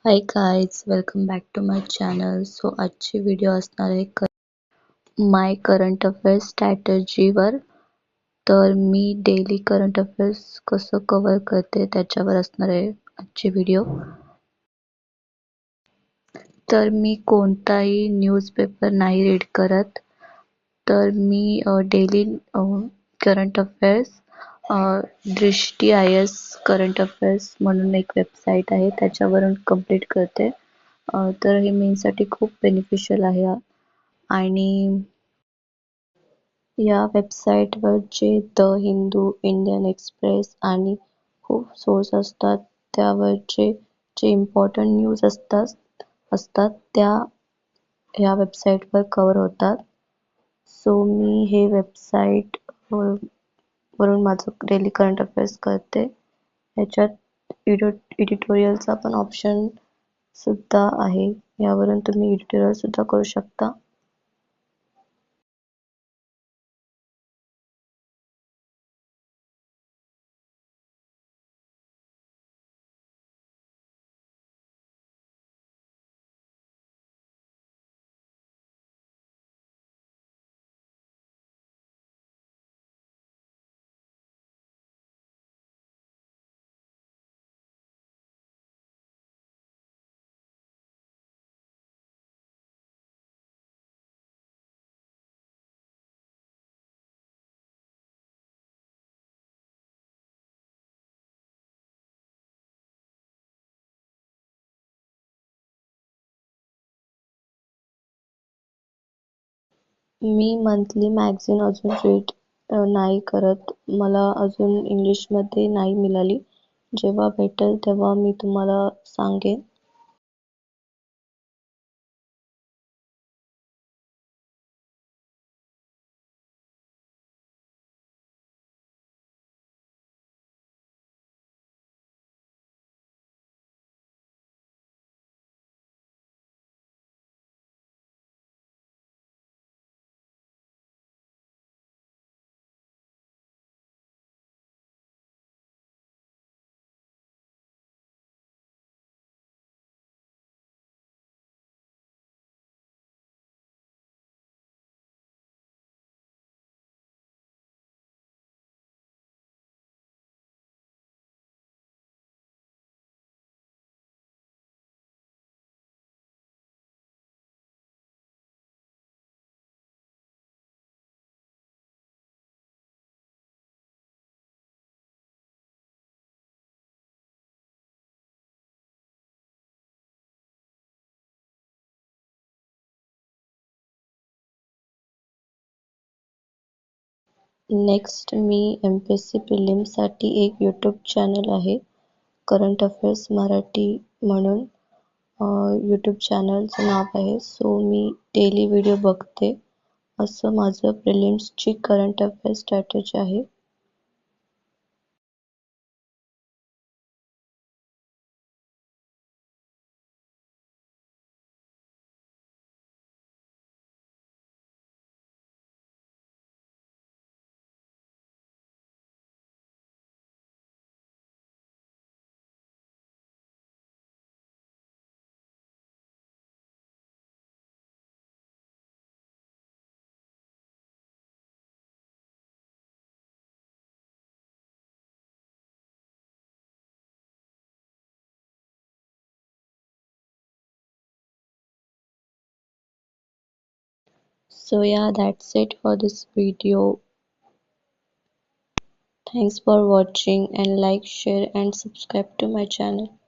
Hi guys, welcome back to my channel. So आजची video असणार आहे माय करंट अफेअर्स स्ट्रॅटजीवर. तर मी डेली करंट अफेअर्स कसं कव्हर करते त्याच्यावर असणार आहे आजची व्हिडिओ. तर मी कोणताही न्यूजपेपर नाही रीड करत. तर मी डेली करंट अफेअर्स दृष्टी IAS करंट अफेअर्स म्हणून एक वेबसाईट आहे त्याच्यावरून कंप्लीट करते. तर हे मेनसाठी खूप बेनिफिशियल आहे आणि या वेबसाईटवर जे द हिंदू, इंडियन एक्सप्रेस आणि खूप सोर्स असतात त्यावरचे जे इम्पॉर्टंट न्यूज असतात त्या ह्या वेबसाईटवर कव्हर होतात. सो मी हे वेबसाईट वरून माझं डेली करंट अफेअर्स करते. ह्याच्यात एडिटोरियलचा पण ऑप्शन सुद्धा आहे. यावरून तुम्ही एडिटोरियल सुद्धा करू शकता. मी मंथली मॅगझिन अजून रीड नाही करत. मला अजून इंग्लिशमध्ये नाही मिळाली. जेव्हा भेटेल तेव्हा मी तुम्हाला सांगेन. नेक्स्ट मी MPSC प्रिलिम्ससाठी एक यूट्यूब चॅनल आहे करंट अफेअर्स मराठी म्हणून. यूट्यूब चॅनलचं नाव आहे. सो मी डेली व्हिडिओ बघते. असं माझं प्रिलिम्सची करंट अफेअर्स स्ट्रॅटेजी आहे. So yeah, that's it for this video. Thanks for watching and like, share and subscribe to my channel.